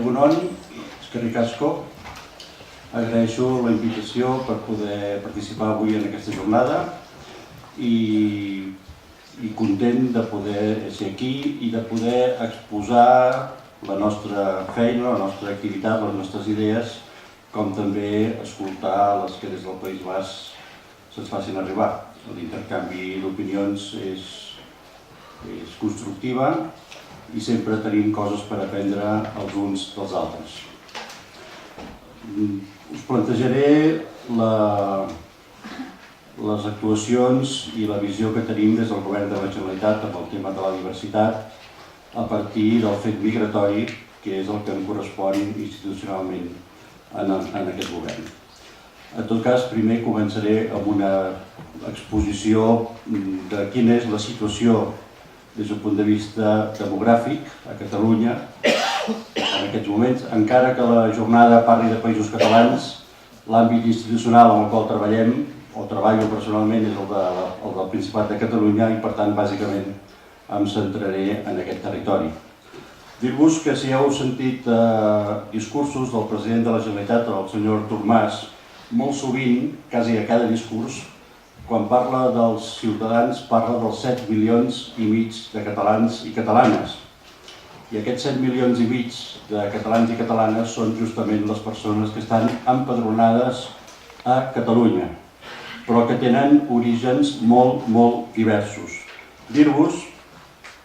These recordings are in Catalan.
Egunon, eskerrik asko. Agraeixo la invitació per poder participar avui en aquesta jornada i content de poder ser aquí i de poder exposar la nostra feina, la nostra activitat, les nostres idees, com també escoltar les que des del País Basc se'ns facin arribar. L'intercanvi d'opinions és constructiva i sempre tenim coses per aprendre els uns dels altres. Us plantejaré les actuacions i la visió que tenim des del Govern de la Generalitat amb el tema de la diversitat a partir del fet migratori, que és el que em correspon institucionalment en aquest govern. En tot cas, primer començaré amb una exposició de quina és la situació des del punt de vista demogràfic a Catalunya en aquests moments. Encara que la jornada parli de països catalans, l'àmbit institucional amb el qual treballem o treballo personalment és el del Principat de Catalunya i, per tant, bàsicament em centraré en aquest territori. Dir-vos que si heu sentit discursos del president de la Generalitat, el senyor Artur Mas, molt sovint, quasi a cada discurs, quan parla dels ciutadans, parla dels 7 milions i mig de catalans i catalanes. I aquests 7 milions i mig de catalans i catalanes són justament les persones que estan empadronades a Catalunya, però que tenen orígens molt, molt diversos. Dir-vos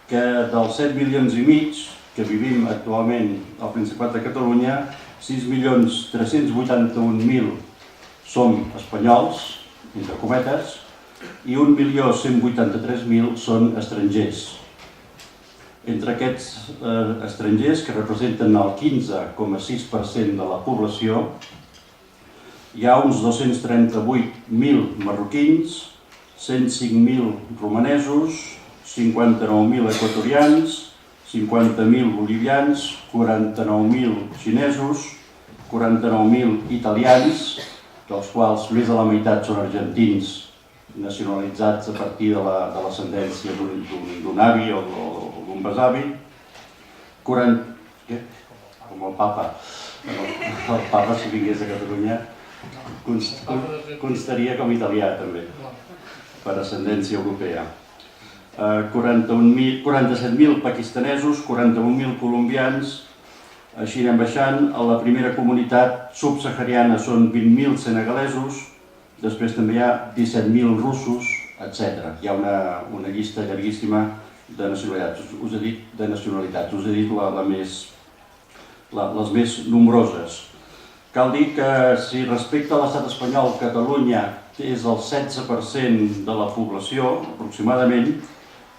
que dels 7 milions i mig que vivim actualment al Principat de Catalunya, 6.381.000 som espanyols, entre cometes, i 1.183.000 són estrangers. Entre aquests estrangers, que representen el 15,6% de la població, hi ha uns 238.000 marroquins, 105.000 romanesos, 59.000 equatorians, 50.000 bolivians, 49.000 xinesos, 49.000 italians, dels quals més de la meitat són argentins nacionalitzats a partir de l'ascendència d'un avi o d'un besavi, com el papa. El papa, si vingués a Catalunya, constaria com italià també, per ascendència europea. 47.000 pakistanesos, 41.000 colombians. Així anem baixant. A la primera comunitat subsahariana són 20.000 senegalesos, després també hi ha 17.000 russos, etc. Hi ha una llista llarguíssima de nacionalitats. Us he dit les més nombroses. Cal dir que si respecte a l'estat espanyol, Catalunya és el 16% de la població, aproximadament.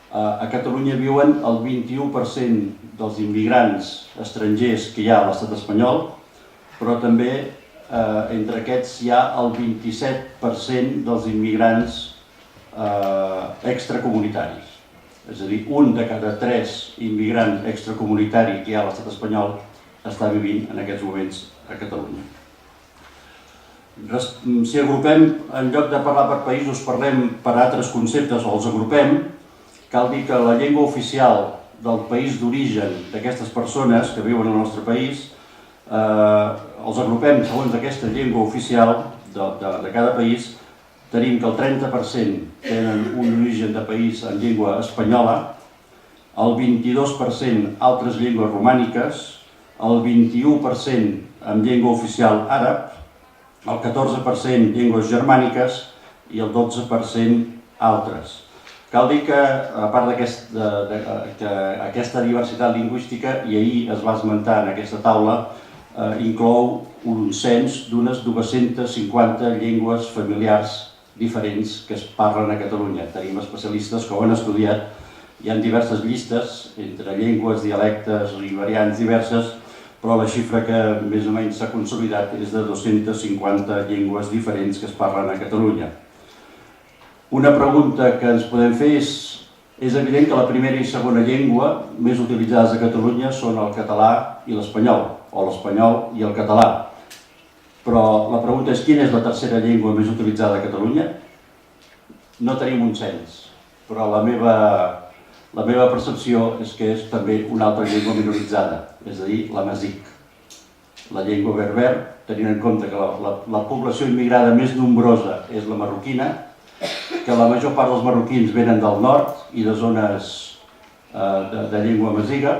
A Catalunya viuen el 21% dels immigrants estrangers que hi ha a l'estat espanyol, però també entre aquests hi ha el 27% dels immigrants extracomunitaris. És a dir, un de cada 3 immigrants extracomunitaris que hi ha a l'estat espanyol està vivint en aquests moments a Catalunya. Si agrupem, en lloc de parlar per països, parlem per altres conceptes o els agrupem, cal dir que la llengua oficial del país d'origen d'aquestes persones que viuen al nostre país els agrupem segons aquesta llengua oficial de cada país. Tenim que el 30% tenen un origen de país en llengua espanyola, el 22% altres llengües romàniques, el 21% en llengua oficial àrab, el 14% llengües germàniques i el 12% altres. Cal dir que, a part d'aquesta diversitat lingüística, i ahir es va esmentar en aquesta taula, inclou un cens d'unes 250 llengües familiars diferents que es parlen a Catalunya. Tenim especialistes que ho han estudiat. Hi ha diverses llistes entre llengües, dialectes i variants diverses, però la xifra que més o menys s'ha consolidat és de 250 llengües diferents que es parlen a Catalunya. Una pregunta que ens podem fer és evident que la primera i segona llengua més utilitzades a Catalunya són el català i l'espanyol, o l'espanyol i el català. Però la pregunta és quina és la tercera llengua més utilitzada a Catalunya? No tenim un cens, però la meva percepció és que és també una altra llengua minoritzada, és a dir, l'amazic. la llengua berber, tenint en compte que la població immigrada més nombrosa és la marroquina, que la major part dels marroquins venen del nord i de zones de llengua amaziga.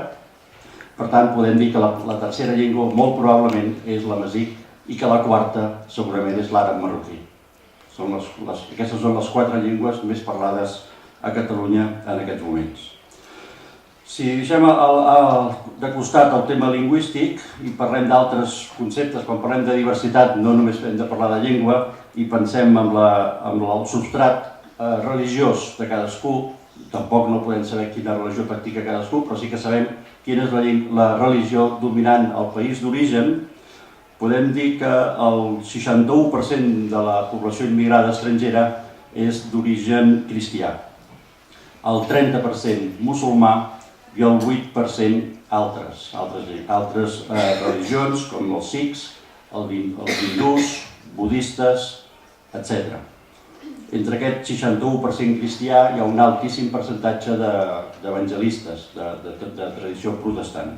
Per tant, podem dir que la tercera llengua molt probablement és l'amazic i que la quarta segurament és l'àrab marroquí. Aquestes són les 4 llengües més parlades a Catalunya en aquests moments. Si deixem de costat el tema lingüístic i parlem d'altres conceptes, quan parlem de diversitat no només hem de parlar de llengua i pensem en el substrat religiós de cadascú, tampoc no podem saber quina religió practica cadascú, però sí que sabem quina és la religió dominant al país d'origen. Podem dir que el 61% de la població immigrada estrangera és d'origen cristià, el 30% musulmà i el 8% altres religions com els sikhs, els hindús, budistes, etc. Entre aquest 61% cristià hi ha un altíssim percentatge d'evangelistes de tradició protestant.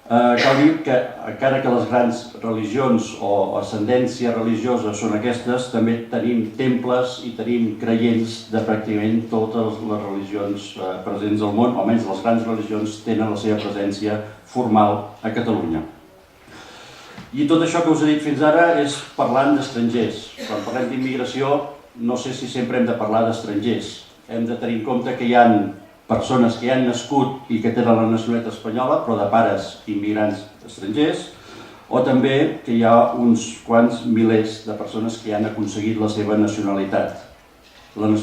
Cal dir que encara que les grans religions o ascendència religiosa són aquestes, també tenim temples i tenim creients de pràcticament totes les religions presents al món, almenys les grans religions tenen la seva presència formal a Catalunya. I tot això que us he dit fins ara és parlant d'estrangers. Quan parlem d'immigració no sé si sempre hem de parlar d'estrangers. Hem de tenir en compte que hi ha persones que hi han nascut i que tenen la nacionalitat espanyola, però de pares immigrants estrangers, o també que hi ha uns quants milers de persones que han aconseguit la seva nacionalitat. Han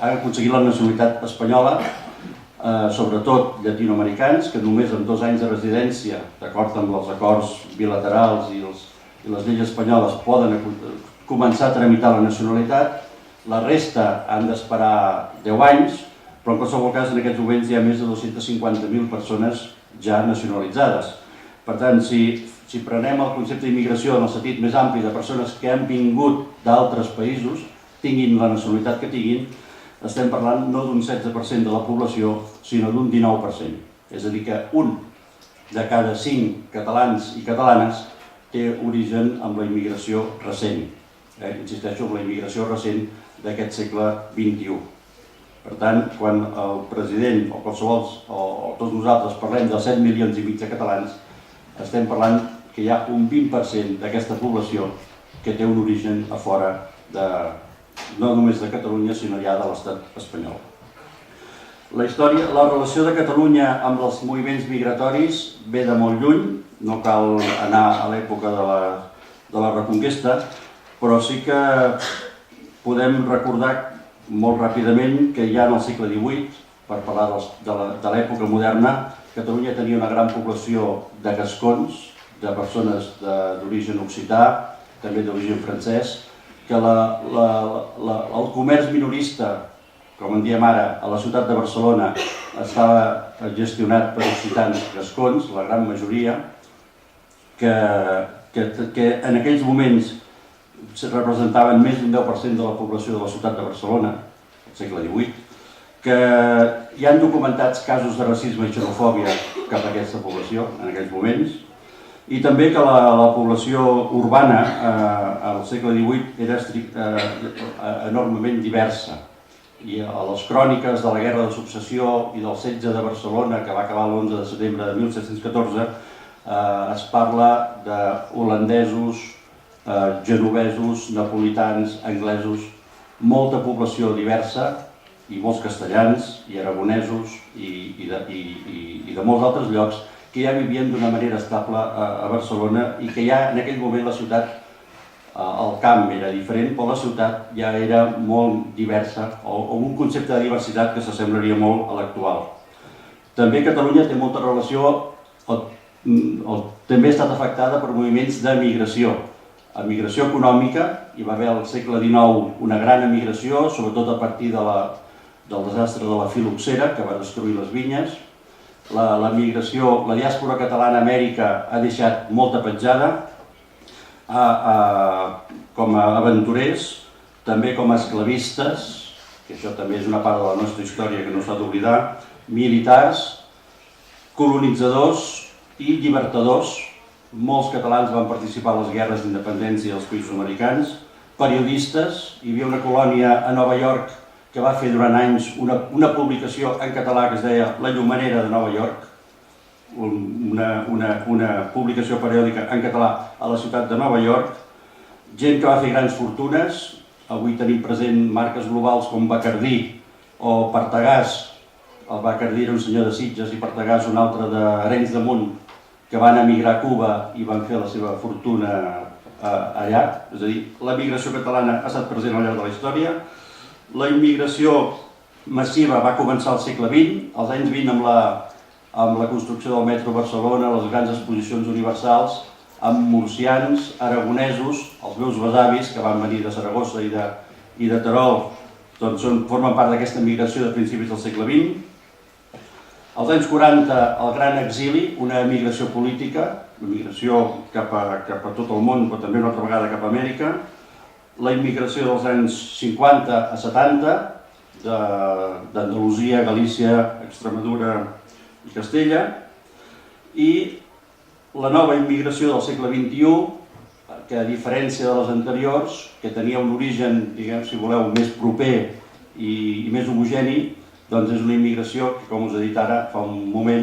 aconseguit la nacionalitat espanyola, sobretot llatinoamericans, que només amb 2 anys de residència, d'acord amb els acords bilaterals i les lleis espanyoles, poden començar a tramitar la nacionalitat. La resta han d'esperar 10 anys, però en qualsevol cas en aquests moments hi ha més de 250.000 persones ja nacionalitzades. Per tant, si prenem el concepte d'immigració en el sentit més ampli de persones que han vingut d'altres països, tinguin la nacionalitat que tinguin, estem parlant no d'un 16% de la població, sinó d'un 19%. És a dir, que un de cada 5 catalans i catalanes té origen amb la immigració recent. Insisteixo, amb la immigració recent d'aquest segle XXI. Per tant, quan el president o qualsevol, o tots nosaltres parlem de 7,5 milions de catalans, estem parlant que hi ha un 20% d'aquesta població que té un origen a fora no només de Catalunya, sinó ja de l'estat espanyol. La relació de Catalunya amb els moviments migratoris ve de molt lluny, no cal anar a l'època de la Reconquesta, però sí que podem recordar molt ràpidament que ja en el segle XVIII, per parlar de l'època moderna, Catalunya tenia una gran població de gascons, de persones d'origen occità, també d'origen francès, que el comerç minorista, com en diem ara, a la ciutat de Barcelona estava gestionat per occitans gascons, la gran majoria, que en aquells moments representaven més d'un 10% de la població de la ciutat de Barcelona, al segle XVIII, que hi han documentats casos de racisme i xenofòbia cap a aquesta població en aquells moments, i també que la població urbana al segle XVIII era enormement diversa. I a les cròniques de la Guerra de Successió i del setge de Barcelona, que va acabar l'11 de setembre de 1714, es parla d'holandesos, genovesos, napolitans, anglesos, molta població diversa i molts castellans i aragonesos i de molts altres llocs que ja vivien d'una manera estable a Barcelona i que ja en aquell moment la ciutat, el camp era diferent, però la ciutat ja era molt diversa o un concepte de diversitat que s'assemblaria molt a l'actual. També Catalunya té molta relació, també ha estat afectada per moviments d'emigració. Emigració econòmica, hi va haver al segle XIX una gran emigració, sobretot a partir del desastre de la filoxera, que va destruir les vinyes. La diàspora catalana a Amèrica ha deixat molta petjada, com a aventurers, també com a esclavistes, que això també és una part de la nostra història que no s'ha d'oblidar, militars, colonitzadors i llibertadors, molts catalans van participar a les guerres d'independència dels països americans, periodistes, hi havia una colònia a Nova York que va fer durant anys una publicació en català que es deia La Llumenera de Nova York, una publicació periòdica en català a la ciutat de Nova York, gent que va fer grans fortunes, avui tenim present marques globals com Bacardí o Partagàs. El Bacardí era un senyor de Sitges i Partagàs un altre d'Arenys de Munt, que van emigrar a Cuba i van fer la seva fortuna allà. És a dir, la migració catalana ha estat present al llarg de la història. La immigració massiva va començar al segle XX, als anys 20 amb la construcció del metro a Barcelona, les grans exposicions universals, amb murcians, aragonesos, els meus besavis, que van venir de Saragossa i de Terol, doncs formen part d'aquesta migració de principis del segle XX. Als anys 40, el gran exili, una emigració política, una migració cap a tot el món, però també una altra vegada cap a Amèrica. La immigració dels anys 50 a 70, d'Andalusia, Galícia, Extremadura i Castella. I la nova immigració del segle XXI, que a diferència de les anteriors, que tenia un origen, diguem, si voleu, més proper i més homogeni, doncs és una immigració que, com us he dit ara fa un moment,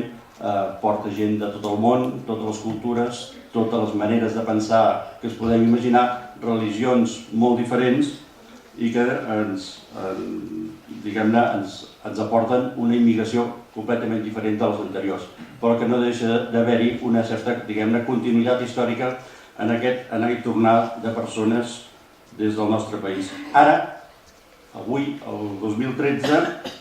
porta gent de tot el món, totes les cultures, totes les maneres de pensar que es podem imaginar, religions molt diferents i que ens aporten una immigració completament diferent de les anteriors, però que no deixa d'haver-hi una certa, diguem-ne, continuïtat històrica en aquest tornar de persones des del nostre país. Ara, avui, el 2013,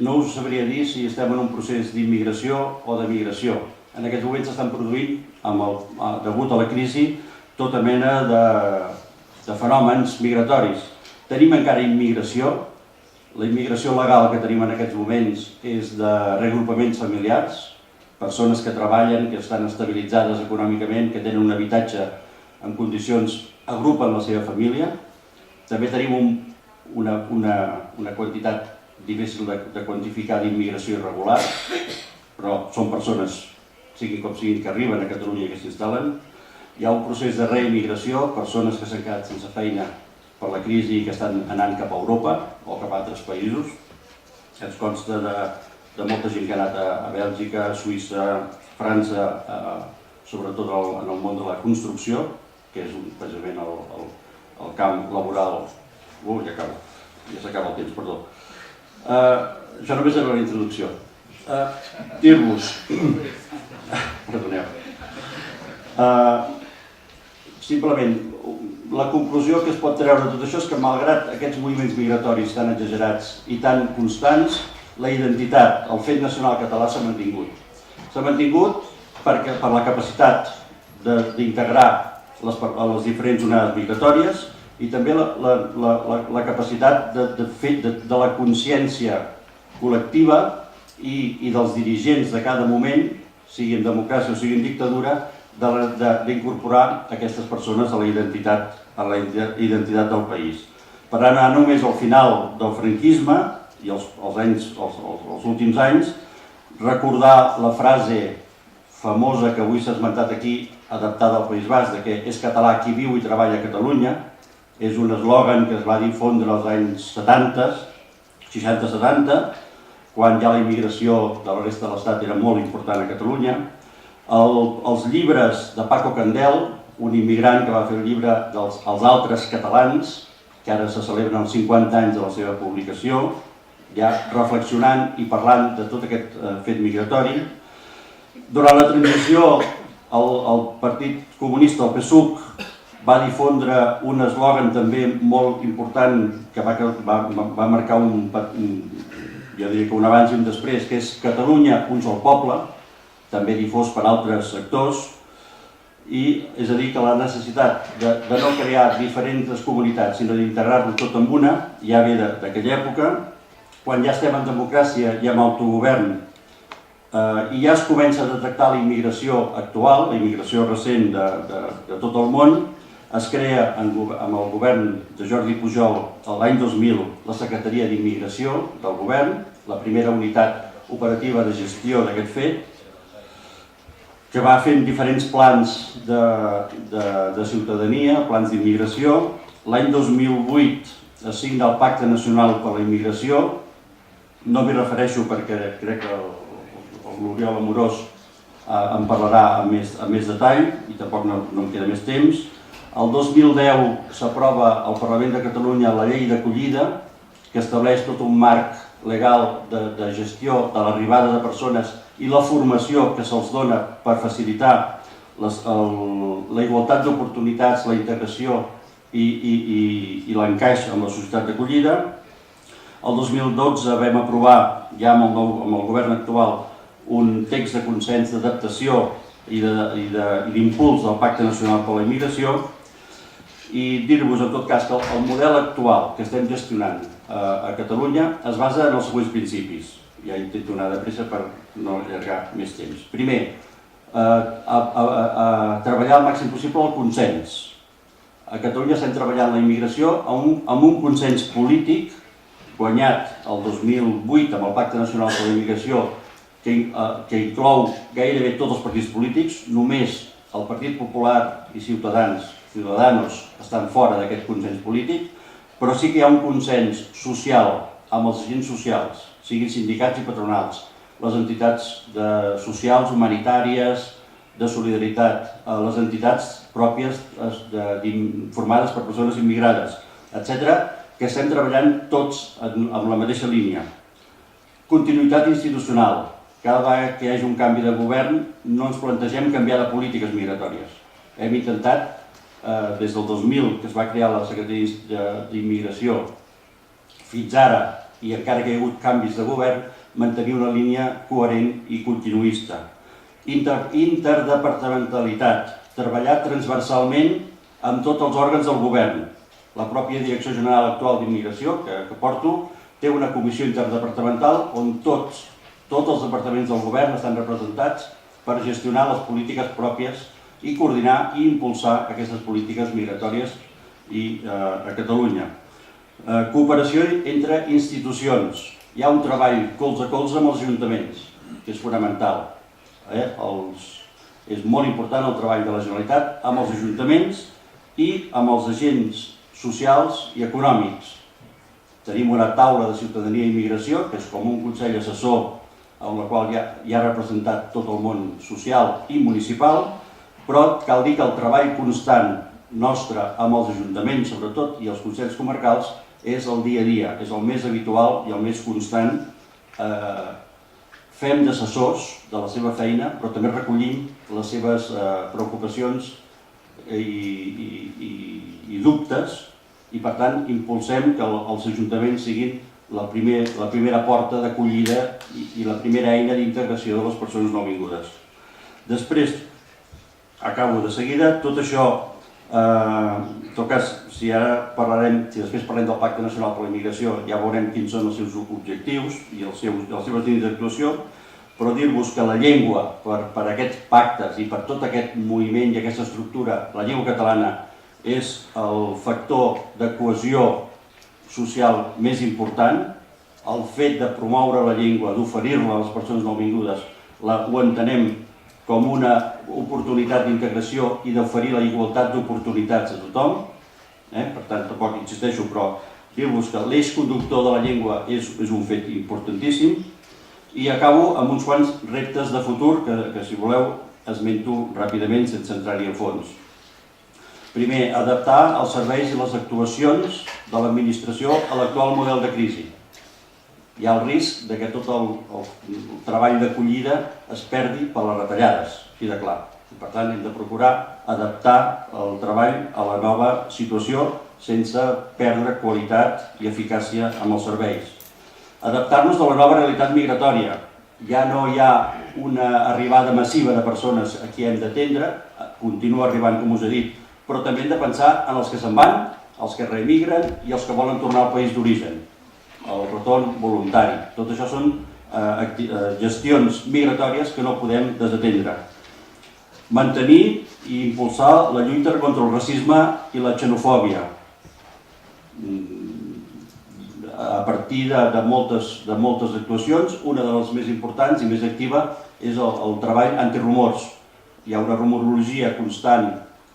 no us sabria dir si estem en un procés d'immigració o d'emigració. En aquests moments s'estan produint, degut a la crisi, tota mena de fenòmens migratoris. Tenim encara immigració. La immigració legal que tenim en aquests moments és de reagrupaments familiars, persones que treballen, que estan estabilitzades econòmicament, que tenen un habitatge en condicions, agrupen la seva família. També tenim una quantitat difícil de quantificar d'immigració irregular, però són persones, siguin com siguin, que arriben a Catalunya i que s'instal·len. Hi ha un procés de reimmigració, persones que s'han quedat sense feina per la crisi i que estan anant cap a Europa o cap a altres països. Ens consta de molta gent que ha anat a Bèlgica, Suïssa, França, sobretot en el món de la construcció, que és precisament el camp laboral. Ja s'acaba el temps, perdó. Això només era la introducció. Dir-vos, perdoneu, simplement, la conclusió que es pot treure de tot això és que malgrat aquests moviments migratoris tan exagerats i tan constants, la identitat, el fet nacional català s'ha mantingut. S'ha mantingut per la capacitat d'integrar les diferents onades migratòries i també la capacitat de la consciència col·lectiva i dels dirigents de cada moment, sigui en democràcia o sigui en dictadura, d'incorporar aquestes persones a la identitat del país. Per anar només al final del franquisme i els últims anys, recordar la frase famosa que avui s'ha esmentat aquí, adaptada al País Basc, que és català qui viu i treballa a Catalunya. És un eslògan que es va difondre als anys 60-70, quan ja la immigració de la resta de l'Estat era molt important a Catalunya. Els llibres de Paco Candel, un immigrant que va fer el llibre dels altres catalans, que ara se celebren els 50 anys de la seva publicació, ja reflexionant i parlant de tot aquest fet migratori. Durant la transició, el Partit Comunista, el PSUC, va difondre un eslògan també molt important que va marcar jo diria que un abans i un després, que és Catalunya, un sol poble, també difós per altres sectors, i és a dir que la necessitat de no crear diferents comunitats, sinó d'integrar-ho tot en una, ja ve d'aquella època, quan ja estem en democràcia i amb autogovern, i ja es comença a detectar la immigració actual, la immigració recent de tot el món. Es crea amb el govern de Jordi Pujol l'any 2000 la Secretaria d'Immigració del govern, la primera unitat operativa de gestió d'aquest fet, que va fent diferents plans de ciutadania, plans d'immigració. L'any 2008 es signa el Pacte Nacional per la Immigració. No m'hi refereixo perquè crec que l'Oriol Amorós en parlarà amb més detall i tampoc no em queda més temps. El 2010 s'aprova al Parlament de Catalunya la llei d'acollida, que estableix tot un marc legal de gestió de l'arribada de persones i la formació que se'ls dona per facilitar la igualtat d'oportunitats, la integració i l'encaix amb la societat d'acollida. El 2012 vam aprovar, ja amb el govern actual, un text de consens d'adaptació i d'impuls del Pacte Nacional per la Immigració, i dir-vos en tot cas que el model actual que estem gestionant a Catalunya es basa en els següents principis. Ja intento anar de pressa per no allargar més temps. Primer, treballar al màxim possible el consens. A Catalunya estem treballant la immigració amb un consens polític guanyat el 2008 amb el Pacte Nacional per la Immigració, que inclou gairebé tots els partits polítics. Només el Partit Popular i Ciudadanos estan fora d'aquest consens polític, però sí que hi ha un consens social amb els agents socials, siguin sindicats i patronals, les entitats socials, humanitàries, de solidaritat, les entitats pròpies formades per persones immigrades, etc., que estem treballant tots amb la mateixa línia. Continuïtat institucional. Cada vegada que hi hagi un canvi de govern no ens plantegem canviar de polítiques migratòries. Hem intentat, des del 2000, que es va crear la Secretaria d'Immigració, fins ara, i encara que hi ha hagut canvis de govern, mantenir una línia coherent i continuista. Interdepartamentalitat. Treballar transversalment amb tots els òrgans del govern. La pròpia Direcció General actual d'Immigració, que porto, té una comissió interdepartamental on tots els departaments del govern estan representats per gestionar les polítiques pròpies i coordinar i impulsar aquestes polítiques migratòries a Catalunya. Cooperació entre institucions. Hi ha un treball colze a colze amb els ajuntaments, que és fonamental. És molt important el treball de la Generalitat amb els ajuntaments i amb els agents socials i econòmics. Tenim una taula de ciutadania i immigració, que és com un consell assessor en la qual hi ha representat tot el món social i municipal, però cal dir que el treball constant nostre amb els ajuntaments, sobretot, i els consells comarcals, és el dia a dia, és el més habitual i el més constant. Fem d'assessors de la seva feina, però també recollim les seves preocupacions i dubtes, i per tant impulsem que els ajuntaments siguin la primera porta d'acollida i la primera eina d'integració de les persones nouvingudes. Després, acabo de seguida, tot això, en tot cas, si després parlem del Pacte Nacional per la Immigració, ja veurem quins són els seus objectius i les seves línies d'actuació, però dir-vos que la llengua, per aquests pactes i per tot aquest moviment i aquesta estructura, la llengua catalana és el factor de cohesió social més important. El fet de promoure la llengua, d'oferir-la a les persones nouvingudes, ho entenem com una oportunitat d'integració i d'oferir la igualtat d'oportunitats a tothom. Per tant, tampoc insisteixo, però dir-vos que l'eix conductor de la llengua és un fet importantíssim. I acabo amb uns quants reptes de futur que, si voleu, esmento ràpidament sense entrar-hi a fons. Primer, adaptar els serveis i les actuacions de l'administració a l'actual model de crisi. Hi ha el risc que tot el treball d'acollida es perdi per les retallades, així de clar. Per tant, hem de procurar adaptar el treball a la nova situació sense perdre qualitat i eficàcia amb els serveis. Adaptar-nos a la nova realitat migratòria. Ja no hi ha una arribada massiva de persones a qui hem d'atendre, continua arribant, com us he dit, però també hem de pensar en els que se'n van, els que reemigren i els que volen tornar al país d'origen. El retorn voluntari. Tot això són gestions migratòries que no podem desatendre. Mantenir i impulsar la lluita contra el racisme i la xenofòbia. A partir de moltes actuacions, una de les més importants i més activa és el treball antirumors. hi ha una rumorologia constant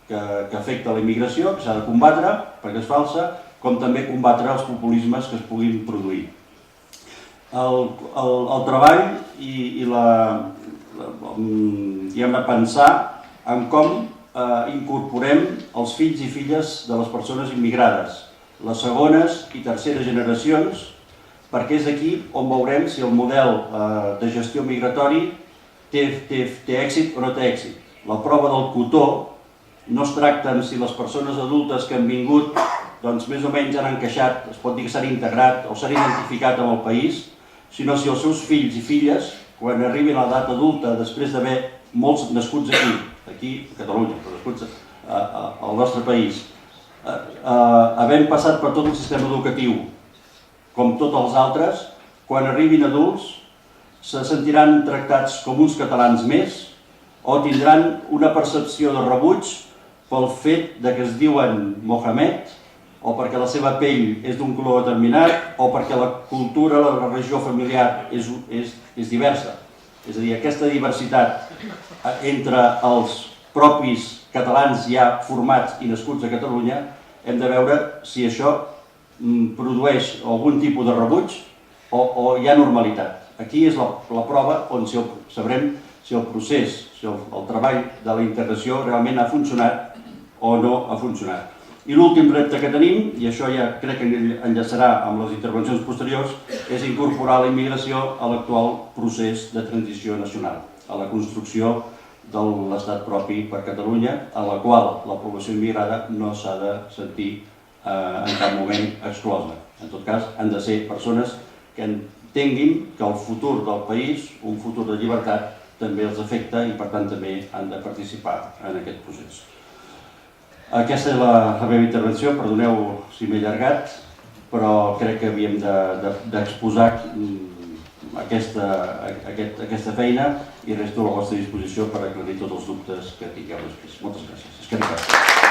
que afecta la immigració, que s'ha de combatre perquè és falsa, com també combatre els populismes que es puguin produir. El treball i hem de pensar en com incorporem els fills i filles de les persones immigrades, les segones i terceres generacions, perquè és aquí on veurem si el model de gestió migratori té èxit o no té èxit. La prova del cotó no es tracta en si les persones adultes que han vingut doncs més o menys han encaixat, es pot dir que s'han integrat o s'han identificat amb el país, sinó si els seus fills i filles, quan arribin a l'edat adulta, després d'haver molts nascuts aquí a Catalunya, però nascuts al nostre país, havent passat per tot el sistema educatiu, com tots els altres, quan arribin adults, se sentiran tractats com uns catalans més o tindran una percepció de rebuig pel fet que es diuen Mohamed o perquè la seva pell és d'un color determinat o perquè la cultura, la religió familiar és diversa. És a dir, aquesta diversitat entre els propis catalans ja formats i nascuts a Catalunya, hem de veure si això produeix algun tipus de rebuig o hi ha normalitat. Aquí és la prova on sabrem si el procés, si el treball de la integració realment ha funcionat o no ha funcionat. I l'últim repte que tenim, i això ja crec que enllaçarà amb les intervencions posteriors, és incorporar la immigració a l'actual procés de transició nacional, a la construcció de l'estat propi per Catalunya, a la qual la població immigrada no s'ha de sentir en cap moment exclosa. En tot cas, han de ser persones que entenguin que el futur del país, un futur de llibertat, també els afecta i per tant també han de participar en aquest procés. Aquesta és la meva intervenció, perdoneu si m'he allargat, però crec que havíem d'exposar aquesta feina i resto a la vostra disposició per aclarir tots els dubtes que tingueu després. Moltes gràcies.